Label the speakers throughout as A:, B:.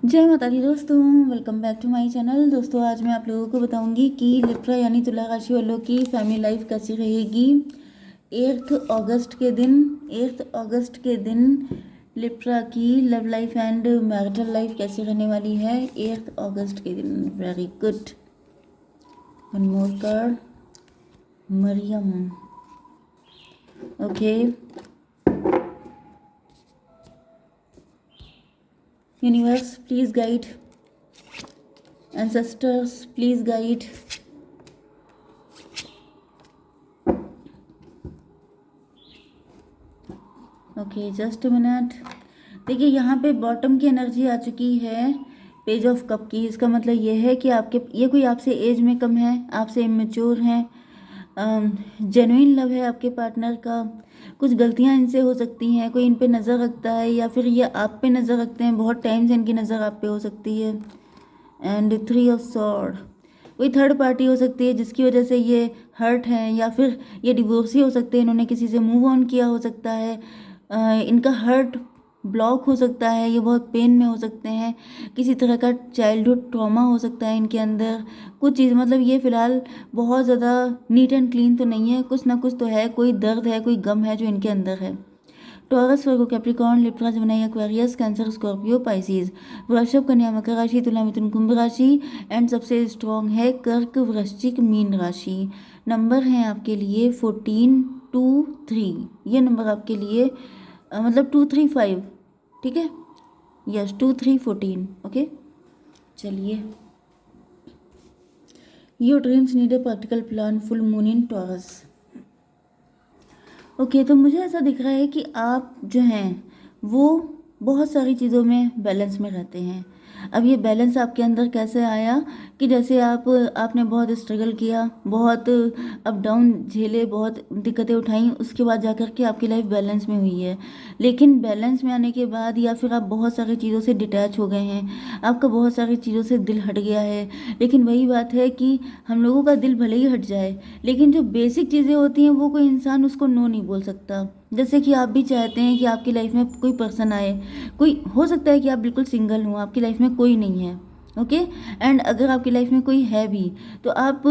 A: जय माता दी दोस्तों, welcome back to my channel. दोस्तों आज मैं आप लोगों को बताऊंगी कि लिब्रा यानी तुला राशि वालों की फैमिली लाइफ कैसी रहेगी 8th अगस्त के दिन लिब्रा की love life and marital life कैसी रहने वाली है 8th अगस्त के दिन। Very good. One more card, Mariam. Okay, universe please guide, ancestors please guide। Okay just minute. देखिए यहाँ पे बॉटम की एनर्जी आ चुकी है, पेज ऑफ कप की। इसका मतलब ये है कि आपके ये कोई आपसे एज में कम है, आपसे इमेच्योर हैं, जेन्युइन लव है आपके पार्टनर का। कुछ गलतियाँ इनसे हो सकती हैं, कोई इन पे नज़र रखता है या फिर ये आप पे नज़र रखते हैं, बहुत टाइम से इनकी नज़र आप पे हो सकती है। एंड 3 ऑफ सॉर्ड, कोई थर्ड पार्टी हो सकती है जिसकी वजह से ये हर्ट हैं, या फिर ये डिवोर्सी हो सकते हैं, इन्होंने किसी से मूव ऑन किया हो सकता है, इनका हर्ट ब्लॉक हो सकता है, ये बहुत पेन में हो सकते हैं, किसी तरह का चाइल्डहुड ट्रॉमा हो सकता है इनके अंदर। कुछ चीज़ मतलब ये फ़िलहाल बहुत ज़्यादा नीट एंड क्लीन तो नहीं है, कुछ ना कुछ तो है, कोई दर्द है, कोई गम है जो इनके अंदर है। Taurus, Virgo, Capricorn, Libra, Gemini, Aquarius, Cancer, Scorpio, Pisces, वृषभ, कन्या, मकर राशि, तुला, मिथुन, कुंभ राशि एंड सबसे स्ट्रॉन्ग है कर्क, वृश्चिक, मीन राशि। नंबर हैं आपके लिए 14, 2, 3। ये नंबर आपके लिए मतलब 2, 3, 5, ठीक है। यस 2, 3, 14। ओके चलिए। Your dreams need a practical plan, full moon in taurus. Okay तो मुझे ऐसा दिख रहा है कि आप जो हैं वो बहुत सारी चीज़ों में बैलेंस में रहते हैं। अब ये बैलेंस आपके अंदर कैसे आया कि जैसे आपने बहुत स्ट्रगल किया, बहुत अप डाउन झेले, बहुत दिक्कतें उठाई, उसके बाद जाकर के आपकी लाइफ बैलेंस में हुई है। लेकिन बैलेंस में आने के बाद या फिर आप बहुत सारी चीज़ों से डिटैच हो गए हैं, आपका बहुत सारी चीज़ों से दिल हट गया है। लेकिन वही बात है कि हम लोगों का दिल भले ही हट जाए, लेकिन जो बेसिक चीज़ें होती हैं वो कोई इंसान उसको नो नहीं बोल सकता। जैसे कि आप भी चाहते हैं कि आपकी लाइफ में कोई पर्सन आए, कोई हो सकता है कि आप बिल्कुल सिंगल हो, आपकी लाइफ में कोई नहीं है। ओके एंड अगर आपकी लाइफ में कोई है भी तो आप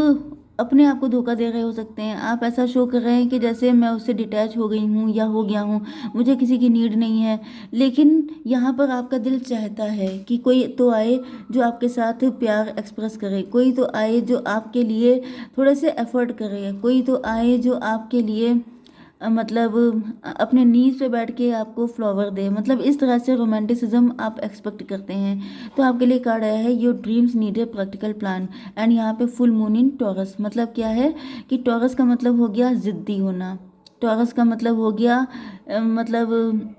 A: अपने आप को धोखा दे रहे हो सकते हैं। आप ऐसा शो कर रहे हैं कि जैसे मैं उससे डिटैच हो गई हूँ या हो गया हूँ, मुझे किसी की नीड नहीं है। लेकिन यहाँ पर आपका दिल चाहता है कि कोई तो आए जो आपके साथ प्यार एक्सप्रेस करे, कोई तो आए जो आपके लिए थोड़े से एफर्ट करे, कोई तो आए जो आपके लिए मतलब अपने नीज पे बैठ के आपको फ्लावर दे। मतलब इस तरह से रोमांटिसिज्म आप एक्सपेक्ट करते हैं। तो आपके लिए कार्ड आया है your dreams need a practical plan and यहाँ पे फुल मून इन टॉरस। मतलब क्या है कि टॉरस का मतलब हो गया ज़िद्दी होना, टॉरस का मतलब हो गया मतलब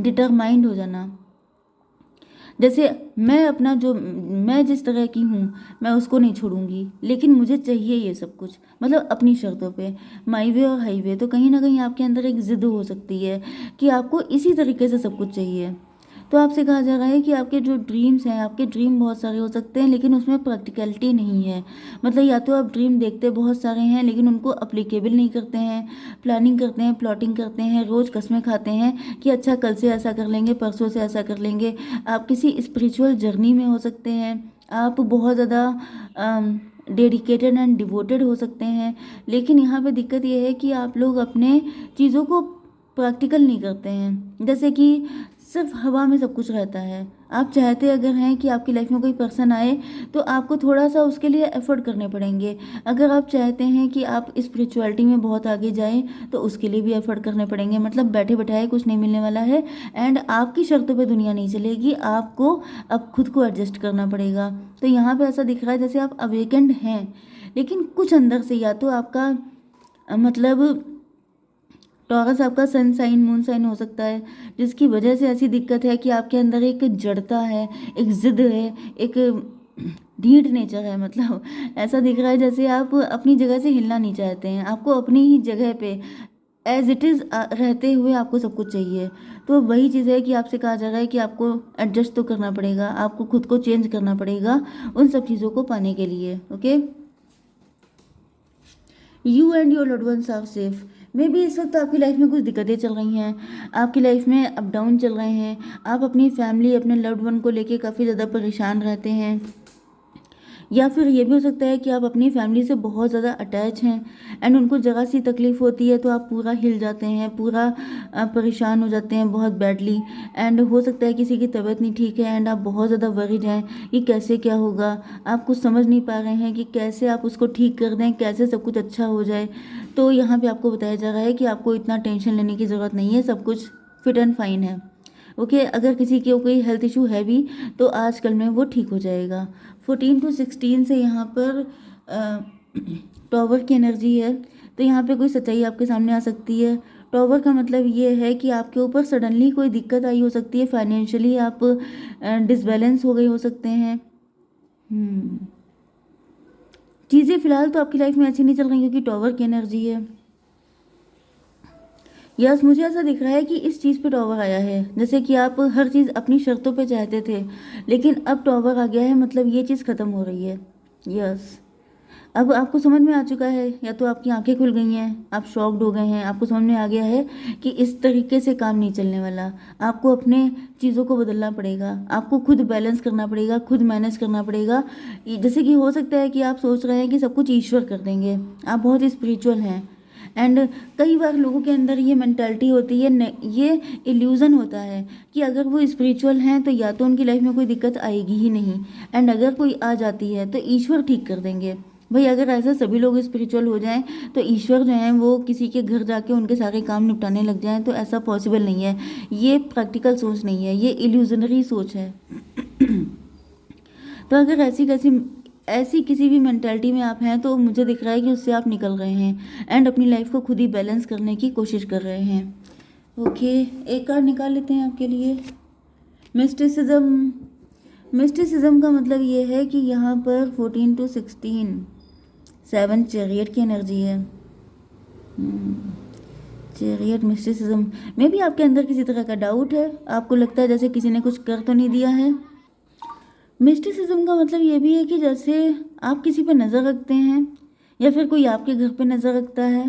A: डिटरमाइंड हो जाना। जैसे मैं जिस तरह की हूँ मैं उसको नहीं छोड़ूंगी, लेकिन मुझे चाहिए ये सब कुछ, मतलब अपनी शर्तों पे। माई वे और हाईवे, तो कहीं ना कहीं आपके अंदर एक ज़िद हो सकती है कि आपको इसी तरीके से सब कुछ चाहिए। तो आपसे कहा जा रहा है कि आपके जो ड्रीम्स हैं, आपके ड्रीम बहुत सारे हो सकते हैं लेकिन उसमें प्रैक्टिकलिटी नहीं है। मतलब या तो आप ड्रीम देखते बहुत सारे हैं लेकिन उनको अप्लीकेबल नहीं करते हैं, प्लानिंग करते हैं, प्लॉटिंग करते हैं, रोज़ कस्में खाते हैं कि अच्छा कल से ऐसा कर लेंगे, परसों से ऐसा कर लेंगे। आप किसी स्पिरिचुअल जर्नी में हो सकते हैं, आप बहुत ज़्यादा डेडिकेटेड एंड डिवोटेड हो सकते हैं। लेकिन यहाँ पे दिक्कत ये है कि आप लोग अपने चीज़ों को प्रैक्टिकल नहीं करते हैं, जैसे कि सिर्फ हवा में सब कुछ रहता है। आप चाहते अगर हैं कि आपकी लाइफ में कोई पर्सन आए तो आपको थोड़ा सा उसके लिए एफर्ट करने पड़ेंगे। अगर आप चाहते हैं कि आप स्पिरिचुअलिटी में बहुत आगे जाएं तो उसके लिए भी एफर्ट करने पड़ेंगे। मतलब बैठे बैठाए कुछ नहीं मिलने वाला है एंड आपकी शर्तों पे दुनिया नहीं चलेगी, आपको अब खुद को एडजस्ट करना पड़ेगा। तो यहाँ पे ऐसा दिख रहा है जैसे आप अवेकेंड हैं, लेकिन कुछ अंदर से या तो आपका मतलब टॉरस आपका सन साइन मून साइन हो सकता है, जिसकी वजह से ऐसी दिक्कत है कि आपके अंदर एक जड़ता है, एक जिद है, एक ढीठ नेचर है। मतलब ऐसा दिख रहा है जैसे आप अपनी जगह से हिलना नहीं चाहते हैं, आपको अपनी ही जगह पे एज इट इज़ रहते हुए आपको सब कुछ चाहिए। तो वही चीज़ है कि आपसे कहा जा रहा है कि आपको एडजस्ट तो करना पड़ेगा, आपको खुद को चेंज करना पड़ेगा उन सब चीज़ों को पाने के लिए। Okay, you and your loved ones are safe, may be इस वक्त आपकी लाइफ में कुछ दिक्कतें चल रही हैं, आपकी लाइफ में अप डाउन चल रहे हैं, आप अपनी फैमिली, अपने लव्ड वन को लेके काफ़ी ज़्यादा परेशान रहते हैं, या फिर ये भी हो सकता है कि आप अपनी फैमिली से बहुत ज़्यादा अटैच हैं एंड उनको ज़रा सी तकलीफ़ होती है तो आप पूरा हिल जाते हैं, पूरा परेशान हो जाते हैं बहुत बैडली। एंड हो सकता है किसी की तबीयत नहीं ठीक है एंड आप बहुत ज़्यादा वरीड हैं कि कैसे क्या होगा, आप कुछ समझ नहीं पा रहे हैं कि कैसे आप उसको ठीक कर दें, कैसे सब कुछ अच्छा हो जाए। तो यहाँ पे आपको बताया जा रहा है कि आपको इतना टेंशन लेने की ज़रूरत नहीं है, सब कुछ फिट एंड फाइन है। ओके, अगर किसी के कोई हेल्थ इशू है भी तो आजकल में वो ठीक हो जाएगा। 14 to 16 से यहाँ पर टॉवर की एनर्जी है, तो यहाँ पे कोई सच्चाई आपके सामने आ सकती है। टॉवर का मतलब ये है कि आपके ऊपर सडनली कोई दिक्कत आई हो सकती है, फाइनेंशियली आप डिसबैलेंस हो गए हो सकते हैं। चीज़ें फ़िलहाल तो आपकी लाइफ में अच्छी नहीं चल रही क्योंकि टॉवर की एनर्जी है। यस, मुझे ऐसा दिख रहा है कि इस चीज़ पे टॉवर आया है, जैसे कि आप हर चीज़ अपनी शर्तों पे चाहते थे लेकिन अब टॉवर आ गया है, मतलब ये चीज़ ख़त्म हो रही है। यस, अब आपको समझ में आ चुका है, या तो आपकी आंखें खुल गई हैं, आप शॉक्ड हो गए हैं, आपको समझ में आ गया है कि इस तरीके से काम नहीं चलने वाला, आपको अपने चीज़ों को बदलना पड़ेगा, आपको खुद बैलेंस करना पड़ेगा, खुद मैनेज करना पड़ेगा। जैसे कि हो सकता है कि आप सोच रहे हैं कि सब कुछ ईश्वर कर देंगे, आप बहुत स्पिरिचुअल हैं एंड कई बार लोगों के अंदर ये मेंटालिटी होती है, ये इल्यूज़न होता है कि अगर वो स्पिरिचुअल हैं तो या तो उनकी लाइफ में कोई दिक्कत आएगी ही नहीं, एंड अगर कोई आ जाती है तो ईश्वर ठीक कर देंगे। भाई अगर ऐसा सभी लोग स्पिरिचुअल हो जाएं तो ईश्वर जो है वो किसी के घर जाके उनके सारे काम निपटाने लग जाएं, तो ऐसा पॉसिबल नहीं है। ये प्रैक्टिकल सोच नहीं है, ये इल्यूजनरी सोच है। तो अगर ऐसी किसी भी मेंटालिटी में आप हैं तो मुझे दिख रहा है कि उससे आप निकल रहे हैं एंड अपनी लाइफ को खुद ही बैलेंस करने की कोशिश कर रहे हैं। ओके, एक कार्ड निकाल लेते हैं आपके लिए। मिस्टिसिज्म। मिस्टिसिज्म का मतलब ये है कि यहाँ पर 14 to 16 7 चैरियट की एनर्जी है। चैरियट, मिस्टिसिज्म में भी आपके अंदर किसी तरह का डाउट है, आपको लगता है जैसे किसी ने कुछ कर तो नहीं दिया है। मिस्टिसिज्म का मतलब ये भी है कि जैसे आप किसी पे नज़र रखते हैं या फिर कोई आपके घर पे नज़र रखता है,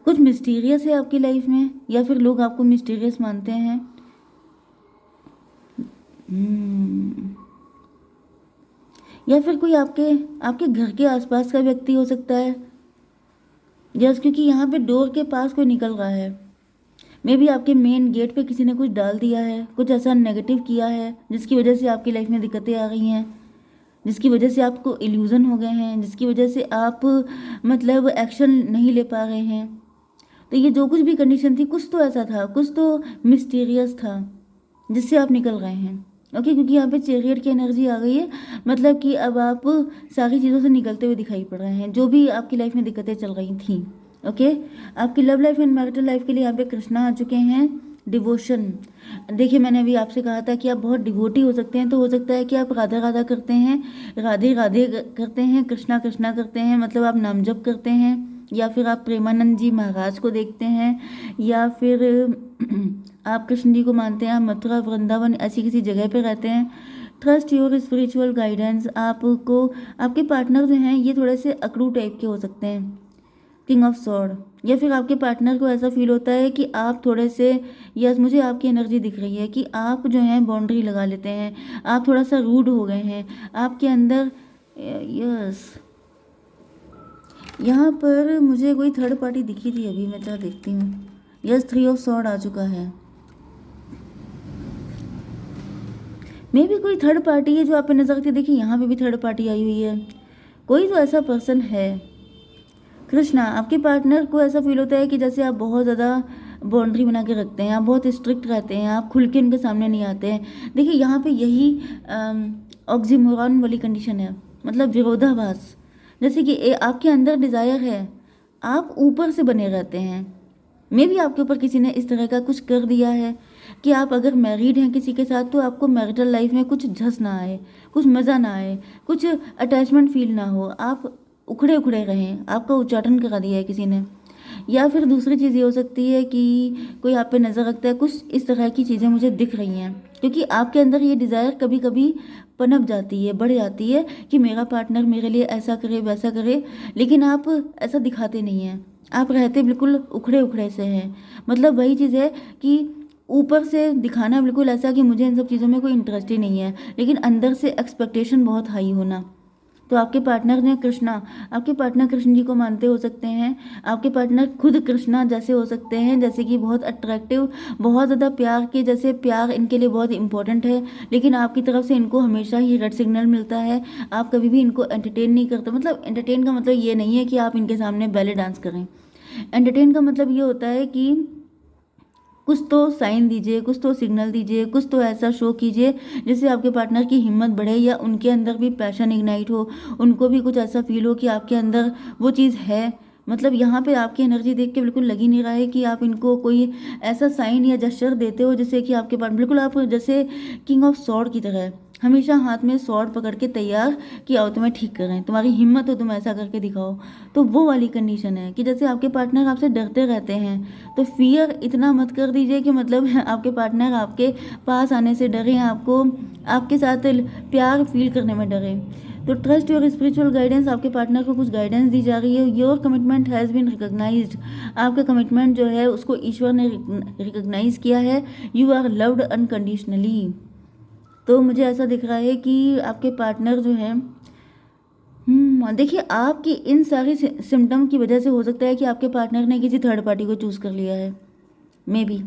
A: कुछ मिस्टीरियस है आपकी लाइफ में या फिर लोग आपको मिस्टीरियस मानते हैं। या फिर कोई आपके घर के आसपास का व्यक्ति हो सकता है, जस्ट क्योंकि यहाँ पे डोर के पास कोई निकल रहा है। मे बी आपके मेन गेट पे किसी ने कुछ डाल दिया है, कुछ ऐसा नेगेटिव किया है जिसकी वजह से आपकी लाइफ में दिक्कतें आ रही हैं, जिसकी वजह से आपको इल्यूज़न हो गए हैं, जिसकी वजह से आप मतलब एक्शन नहीं ले पा रहे हैं। तो ये जो कुछ भी कंडीशन थी, कुछ तो ऐसा था, कुछ तो मिस्टीरियस था जिससे आप निकल गए हैं। ओके, क्योंकि यहाँ पे चैरियट की एनर्जी आ गई है, मतलब कि अब आप सारी चीज़ों से निकलते हुए दिखाई पड़ रहे हैं, जो भी आपकी लाइफ में दिक्कतें चल रही थी। ओके, आपकी love life and marital life के लिए यहाँ पे कृष्णा आ चुके हैं। डिवोशन, देखिए मैंने अभी आपसे कहा था कि आप बहुत डिवोटी हो सकते हैं, तो हो सकता है कि आप राधा राधा करते हैं, राधे राधे करते हैं, कृष्णा कृष्णा करते हैं, मतलब आप नाम जप करते हैं, या फिर आप प्रेमानंद जी महाराज को देखते हैं, या फिर आप कृष्ण जी को मानते हैं, आप मथुरा वृंदावन ऐसी किसी जगह पे रहते हैं। Trust your spiritual guidance. आपको आपके पार्टनर जो हैं ये थोड़े से अकड़ू टाइप के हो सकते हैं, किंग ऑफ सॉर्ड, या फिर आपके पार्टनर को ऐसा फील होता है कि आप थोड़े से, यस मुझे आपकी एनर्जी दिख रही है कि आप जो हैं बाउंड्री लगा लेते हैं, आप थोड़ा सा रूड हो गए हैं आपके अंदर। यस, यहाँ पर मुझे कोई थर्ड पार्टी दिखी थी, अभी मैं क्या देखती हूँ। यस, 3 ऑफ सॉर्ड आ चुका है। मे भी कोई थर्ड पार्टी है जो आप पे नजर रखती है। देखिए यहाँ पे भी थर्ड पार्टी आई हुई है, कोई तो ऐसा पर्सन है। कृष्णा, आपके पार्टनर को ऐसा फील होता है कि जैसे आप बहुत ज़्यादा बाउंड्री बना के रखते हैं, आप बहुत स्ट्रिक्ट रहते हैं, आप खुल के उनके सामने नहीं आते हैं। देखिए यहाँ पे यही ऑक्सीमोरॉन वाली कंडीशन है, मतलब विरोधाभास। जैसे कि आपके अंदर डिज़ायर है, आप ऊपर से बने रहते हैं। मे भी आपके ऊपर किसी ने इस तरह का कुछ कर दिया है कि आप अगर मैरिड हैं किसी के साथ तो आपको मैरिटल लाइफ में कुछ झस ना आए, कुछ मज़ा ना आए, कुछ अटैचमेंट फील ना हो, आप उखड़े उखड़े रहें, आपका उच्चाटन करा दिया है किसी ने। या फिर दूसरी चीज़ ये हो सकती है कि कोई आप पे नज़र रखता है, कुछ इस तरह की चीज़ें मुझे दिख रही हैं, क्योंकि आपके अंदर ये डिज़ायर कभी कभी पनप जाती है, बढ़ जाती है कि मेरा पार्टनर मेरे लिए ऐसा करे वैसा करे, लेकिन आप ऐसा दिखाते नहीं हैं, आप रहते बिल्कुल उखड़े उखड़े से हैं। मतलब वही चीज़ है कि ऊपर से दिखाना बिल्कुल ऐसा कि मुझे इन सब चीज़ों में कोई इंटरेस्ट ही नहीं है, लेकिन अंदर से एक्सपेक्टेशन बहुत हाई होना। तो आपके पार्टनर ने कृष्णा, आपके पार्टनर कृष्ण जी को मानते हो सकते हैं, आपके पार्टनर खुद कृष्णा जैसे हो सकते हैं, जैसे कि बहुत अट्रैक्टिव, बहुत ज़्यादा प्यार के, जैसे प्यार इनके लिए बहुत इंपॉर्टेंट है, लेकिन आपकी तरफ से इनको हमेशा ही रेड सिग्नल मिलता है, आप कभी भी इनको एंटरटेन नहीं करते। मतलब एंटरटेन का मतलब ये नहीं है कि आप इनके सामने बैले डांस करें, एंटरटेन का मतलब ये होता है कि कुछ तो साइन दीजिए, कुछ तो सिग्नल दीजिए, कुछ तो ऐसा शो कीजिए जिससे आपके पार्टनर की हिम्मत बढ़े, या उनके अंदर भी पैशन इग्नाइट हो, उनको भी कुछ ऐसा फील हो कि आपके अंदर वो चीज़ है। मतलब यहाँ पे आपकी एनर्जी देख के बिल्कुल लग ही नहीं रहा है कि आप इनको कोई ऐसा साइन या जेस्चर देते हो जिससे कि आपके पास बिल्कुल आप जैसे किंग ऑफ सॉर्ड की तरह हमेशा हाथ में स्वॉर्ड पकड़ के तैयार कि आओ तुम्हें ठीक कर रहे हैं, तुम्हारी हिम्मत हो तुम ऐसा करके दिखाओ। तो वो वाली कंडीशन है कि जैसे आपके पार्टनर आपसे डरते रहते हैं, तो फियर इतना मत कर दीजिए कि मतलब आपके पार्टनर आपके पास आने से डरे, आपको आपके साथ प्यार फील करने में डरे। तो ट्रस्ट योर स्पिरिचुअल गाइडेंस, आपके पार्टनर को कुछ गाइडेंस दी जा रही है। Your commitment has been recognised, आपका कमिटमेंट जो है उसको ईश्वर ने रिकॉग्नाइज किया है। You are loved unconditionally. तो मुझे ऐसा दिख रहा है कि आपके पार्टनर जो है, देखिए आपकी इन सारी सिम्टम की वजह से हो सकता है कि आपके पार्टनर ने किसी थर्ड पार्टी को चूज़ कर लिया है, मे बी।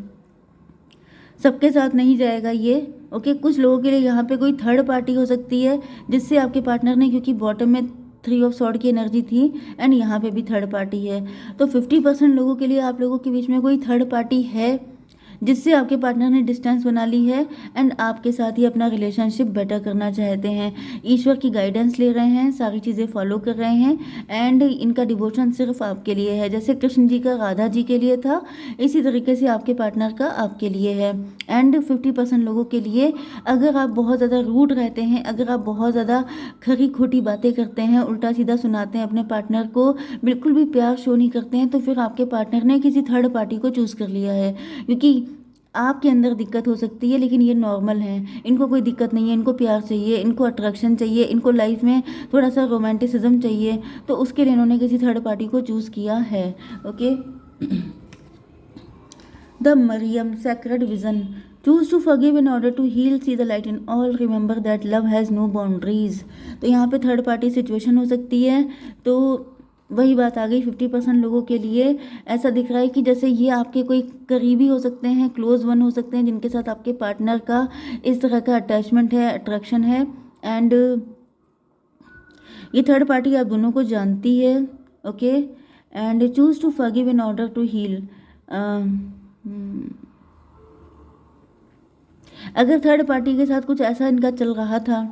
A: सबके साथ नहीं जाएगा ये, ओके। कुछ लोगों के लिए यहाँ पे कोई थर्ड पार्टी हो सकती है जिससे आपके पार्टनर ने, क्योंकि बॉटम में 3 ऑफ सॉर्ड की एनर्जी थी एंड यहाँ पे भी थर्ड पार्टी है, तो 50% लोगों के लिए आप लोगों के बीच में कोई थर्ड पार्टी है जिससे आपके पार्टनर ने डिस्टेंस बना ली है एंड आपके साथ ही अपना रिलेशनशिप बेटर करना चाहते हैं। ईश्वर की गाइडेंस ले रहे हैं, सारी चीज़ें फॉलो कर रहे हैं एंड इनका डिवोशन सिर्फ आपके लिए है। जैसे कृष्ण जी का राधा जी के लिए था, इसी तरीके से आपके पार्टनर का आपके लिए है। एंड 50% लोगों के लिए, अगर आप बहुत ज़्यादा रूड रहते हैं, अगर आप बहुत ज़्यादा खरी खोटी बातें करते हैं, उल्टा सीधा सुनाते हैं अपने पार्टनर को, बिल्कुल भी प्यार शो नहीं करते हैं, तो फिर आपके पार्टनर ने किसी थर्ड पार्टी को चूज़ कर लिया है। क्योंकि आपके अंदर दिक्कत हो सकती है, लेकिन ये नॉर्मल है, इनको कोई दिक्कत नहीं है, इनको प्यार चाहिए, इनको अट्रैक्शन चाहिए, इनको लाइफ में थोड़ा सा रोमांटिसिज्म चाहिए, तो उसके लिए इन्होंने किसी थर्ड पार्टी को चूज़ किया है, okay. The Mariam sacred vision, choose to forgive in order to heal, see the light in all, remember that love has no boundaries. तो यहाँ पे थर्ड पार्टी सिचुएशन हो सकती है, तो वही बात आ गई। 50% लोगों के लिए ऐसा दिख रहा है कि जैसे ये आपके कोई करीबी हो सकते हैं, क्लोज वन हो सकते हैं, जिनके साथ आपके पार्टनर का इस तरह का अटैचमेंट है, अट्रैक्शन है एंड ये थर्ड पार्टी आप दोनों को जानती है, okay. And choose to forgive in order to heal. अगर थर्ड पार्टी के साथ कुछ ऐसा इनका चल रहा था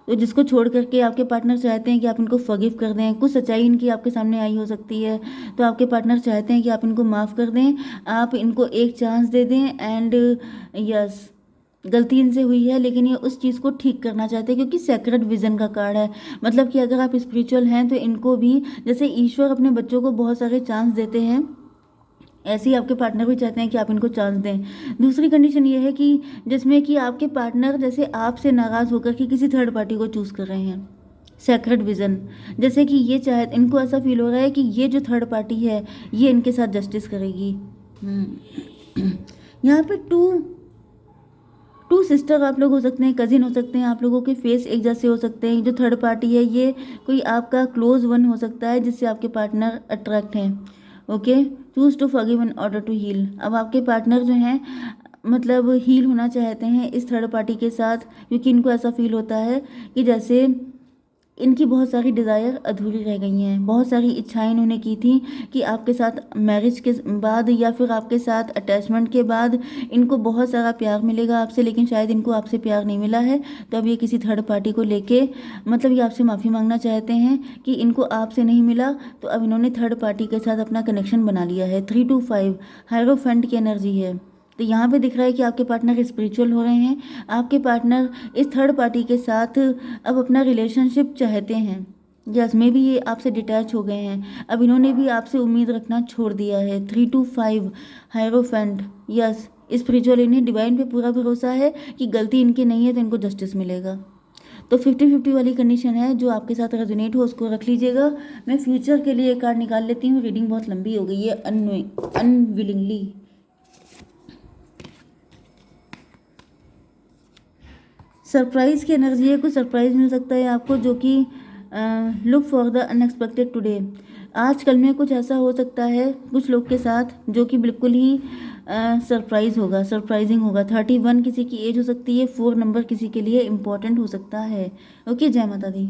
A: तो जिसको छोड़ करके आपके पार्टनर चाहते हैं कि आप इनको फॉरगिव कर दें, कुछ सच्चाई इनकी आपके सामने आई हो सकती है, तो आपके पार्टनर चाहते हैं कि आप इनको माफ़ कर दें, आप इनको एक चांस दे दें एंड यस, गलती इनसे हुई है लेकिन ये उस चीज़ को ठीक करना चाहते हैं, क्योंकि सेक्रेड विजन का कार्ड है। मतलब कि अगर आप स्पिरिचुअल हैं तो इनको भी, जैसे ईश्वर अपने बच्चों को बहुत सारे चांस देते हैं, ऐसे ही आपके पार्टनर भी चाहते हैं कि आप इनको चांस दें। दूसरी कंडीशन ये है कि जिसमें कि आपके पार्टनर जैसे आपसे नाराज़ होकर के किसी थर्ड पार्टी को चूज़ कर रहे हैं, सेक्रेड विजन, जैसे कि ये चाहे, इनको ऐसा फील हो रहा है कि ये जो थर्ड पार्टी है ये इनके साथ जस्टिस करेगी। यहाँ पे टू सिस्टर आप लोग हो सकते हैं, कजिन हो सकते हैं, आप लोगों के फेस एक जैसे हो सकते हैं। जो थर्ड पार्टी है ये कोई आपका क्लोज वन हो सकता है जिससे आपके पार्टनर अट्रैक्ट हैं, okay. Choose to forgive in order to heal, अब आपके पार्टनर जो हैं मतलब हील होना चाहते हैं इस थर्ड पार्टी के साथ, क्योंकि इनको ऐसा फील होता है कि जैसे इनकी बहुत सारी डिज़ायर अधूरी रह गई हैं, बहुत सारी इच्छाएं इन्होंने की थी कि आपके साथ मैरिज के बाद या फिर आपके साथ अटैचमेंट के बाद इनको बहुत सारा प्यार मिलेगा आपसे, लेकिन शायद इनको आपसे प्यार नहीं मिला है, तो अब ये किसी थर्ड पार्टी को लेके मतलब ये आपसे माफ़ी मांगना चाहते हैं कि इनको आपसे नहीं मिला, तो अब इन्होंने थर्ड पार्टी के साथ अपना कनेक्शन बना लिया है। 3 to 5 हायरोफेंट की एनर्जी है। तो यहाँ पे दिख रहा है कि आपके पार्टनर स्पिरिचुअल हो रहे हैं, आपके पार्टनर इस थर्ड पार्टी के साथ अब अपना रिलेशनशिप चाहते हैं, यस मे भी ये आपसे डिटैच हो गए हैं, अब इन्होंने भी आपसे उम्मीद रखना छोड़ दिया है। 3 to 5 हायरोफेंट, यस स्पिरिचुअल, इन्हें डिवाइन पे पूरा भरोसा है कि गलती इनकी नहीं है तो इनको जस्टिस मिलेगा। तो 50-50 वाली कंडीशन है, जो आपके साथ रेजोनेट हो उसको रख लीजिएगा। मैं फ्यूचर के लिए एक कार्ड निकाल लेती हूँ, रीडिंग बहुत लंबी हो गई है अनविलिंगली। सरप्राइज की एनर्जी है, कुछ सरप्राइज मिल सकता है आपको, जो कि look for the unexpected today. आजकल में कुछ ऐसा हो सकता है कुछ लोग के साथ जो कि बिल्कुल ही सरप्राइज होगा, सरप्राइजिंग होगा। 31 किसी की एज हो सकती है, 4 नंबर किसी के लिए इम्पोर्टेंट हो सकता है। ओके, जय माता दी।